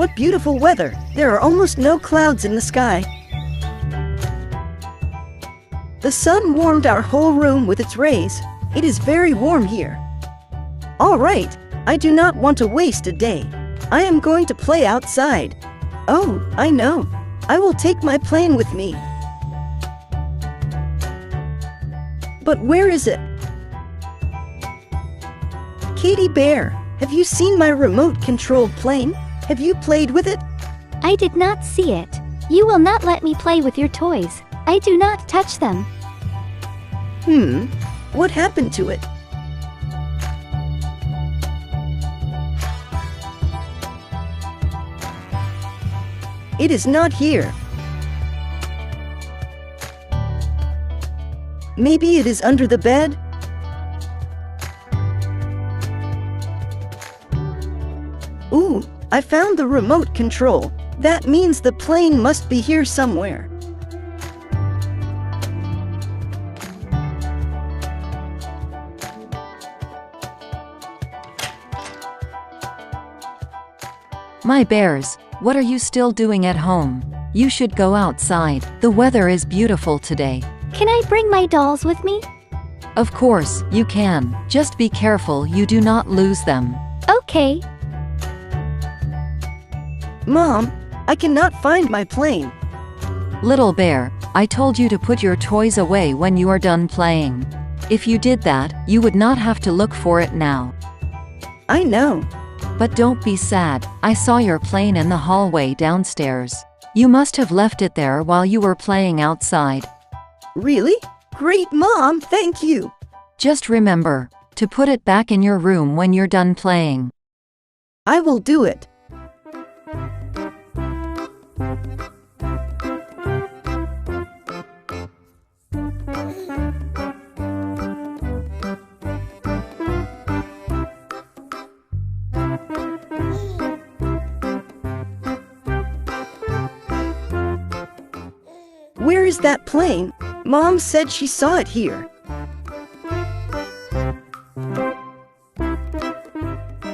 What beautiful weather! There are almost no clouds in the sky. The sun warmed our whole room with its rays. It is very warm here. All right, I do not want to waste a day. I am going to play outside. Oh, I know. I will take my plane with me. But where is it? Katy Bear, have you seen my remote-controlled plane? Have you played with it? I did not see it. You will not let me play with your toys. I do not touch them. What happened to it? It is not here. Maybe it is under the bed? Ooh, I found the remote control. That means the plane must be here somewhere. My bears, what are you still doing at home? You should go outside. The weather is beautiful today. Can I bring my dolls with me? Of course, you can. Just be careful you do not lose them. Okay. Mom, I cannot find my plane. Little bear, I told you to put your toys away when you are done playing. If you did that, you would not have to look for it now. I know. But don't be sad, I saw your plane in the hallway downstairs. You must have left it there while you were playing outside. Really? Great, Mom, thank you. Just remember to put it back in your room when you're done playing. I will do it. Where is that plane? Mom said she saw it here.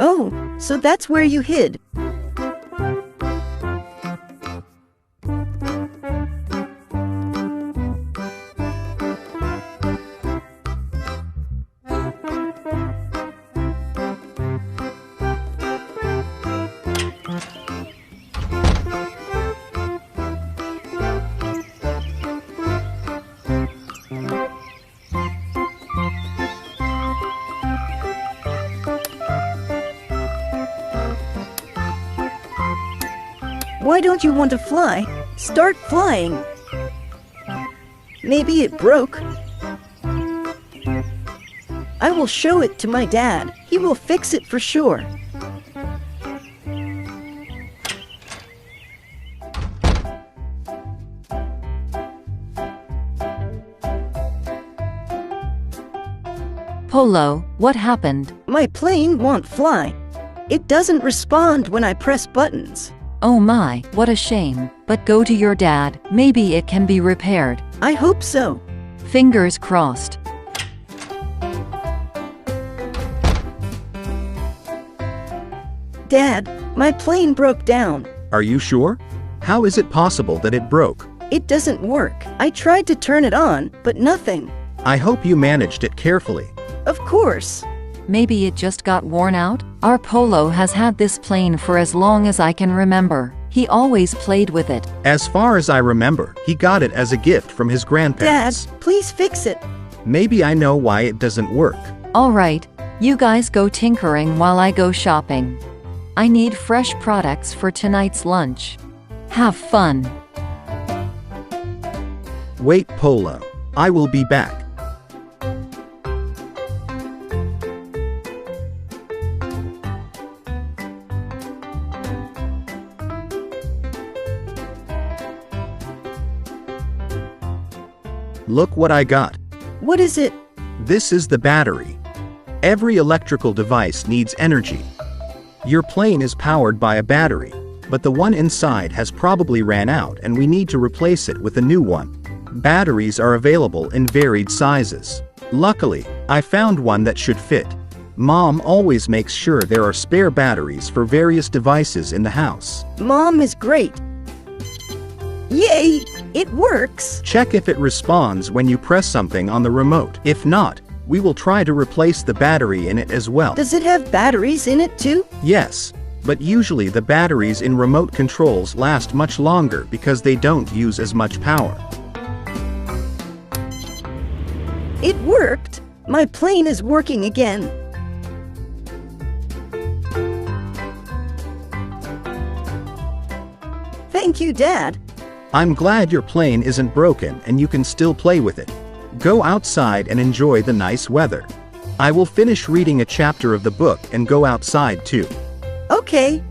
Oh, so that's where you hid. Why don't you want to fly? Start flying. Maybe it broke. I will show it to my dad. He will fix it for sure. Polo, what happened? My plane won't fly. It doesn't respond when I press buttons. Oh my, what a shame. But go to your dad, maybe it can be repaired. I hope so. Fingers crossed. Dad, my plane broke down. Are you sure? How is it possible that it broke? It doesn't work. I tried to turn it on, but nothing. I hope you managed it carefully. Of course. Maybe it just got worn out? Our Polo has had this plane for as long as I can remember. He always played with it. As far as I remember, he got it as a gift from his grandparents. Dad, please fix it. Maybe I know why it doesn't work. All right, you guys go tinkering while I go shopping. I need fresh products for tonight's lunch. Have fun. Wait, Polo. I will be back. Look what I got. What is it? This is the battery. Every electrical device needs energy. Your plane is powered by a battery, but the one inside has probably ran out and we need to replace it with a new one. Batteries are available in varied sizes. Luckily, I found one that should fit. Mom always makes sure there are spare batteries for various devices in the house. Mom is great. Yay! It works! Check if it responds when you press something on the remote. If not, we will try to replace the battery in it as well. Does it have batteries in it too? Yes, but usually the batteries in remote controls last much longer because they don't use as much power. It worked! My plane is working again. Thank you, Dad. I'm glad your plane isn't broken and you can still play with it. Go outside and enjoy the nice weather. I will finish reading a chapter of the book and go outside too. Okay.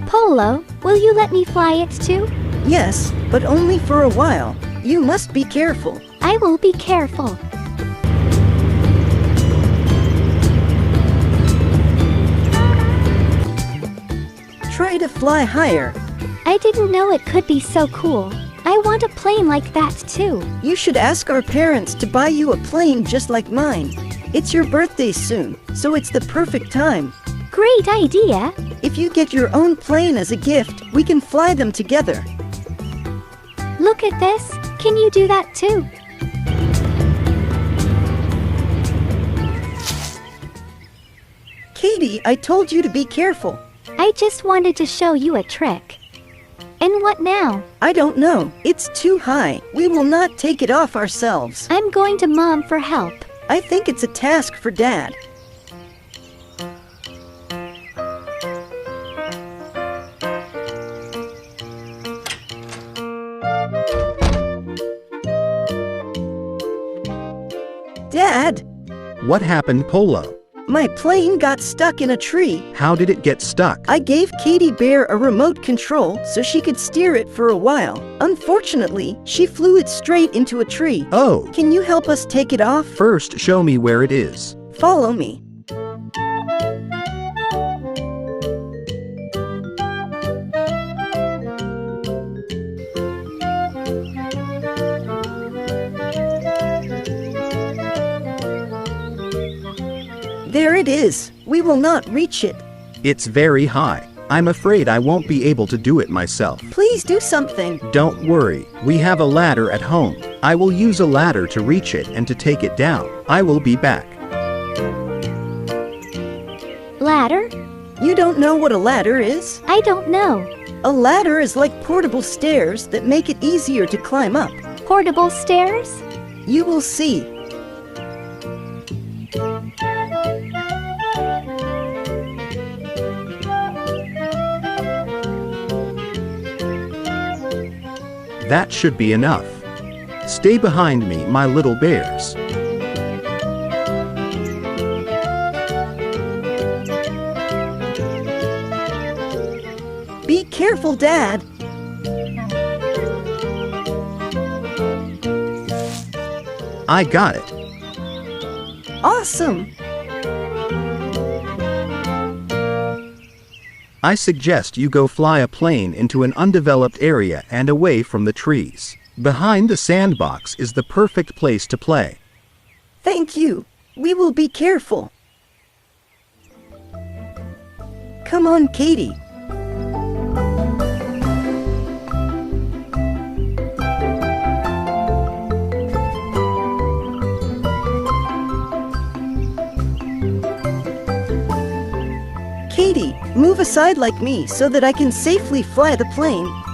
Polo, will you let me fly it too? Yes, but only for a while. You must be careful. I will be careful. Try to fly higher. I didn't know it could be so cool. I want a plane like that too. You should ask our parents to buy you a plane just like mine. It's your birthday soon, so it's the perfect time. Great idea. If you get your own plane as a gift, we can fly them together. Look at this. Can you do that too? Katie, I told you to be careful. I just wanted to show you a trick. And what now? I don't know. It's too high. We will not take it off ourselves. I'm going to Mom for help. I think it's a task for Dad. Dad, What happened, Polo? my plane got stuck in a tree. How did it get stuck? I gave Katie Bear a remote control so she could steer it for a while. Unfortunately, she flew it straight into a tree. Oh, Can you help us take it off? first show me where it is. Follow me. There it is. We will not reach it. It's very high. I'm afraid I won't be able to do it myself. Please do something. Don't worry, we have a ladder at home. I will use a ladder to reach it and to take it down. I will be back. Ladder? You don't know what a ladder is? I don't know. A ladder is like portable stairs that make it easier to climb up. Portable stairs? You will see. That should be enough. Stay behind me, my little bears. Be careful, Dad. I got it. Awesome. I suggest you go fly a plane into an undeveloped area and away from the trees. Behind the sandbox is the perfect place to play. Thank you. We will be careful. Come on, Katie. Move aside like me so that I can safely fly the plane.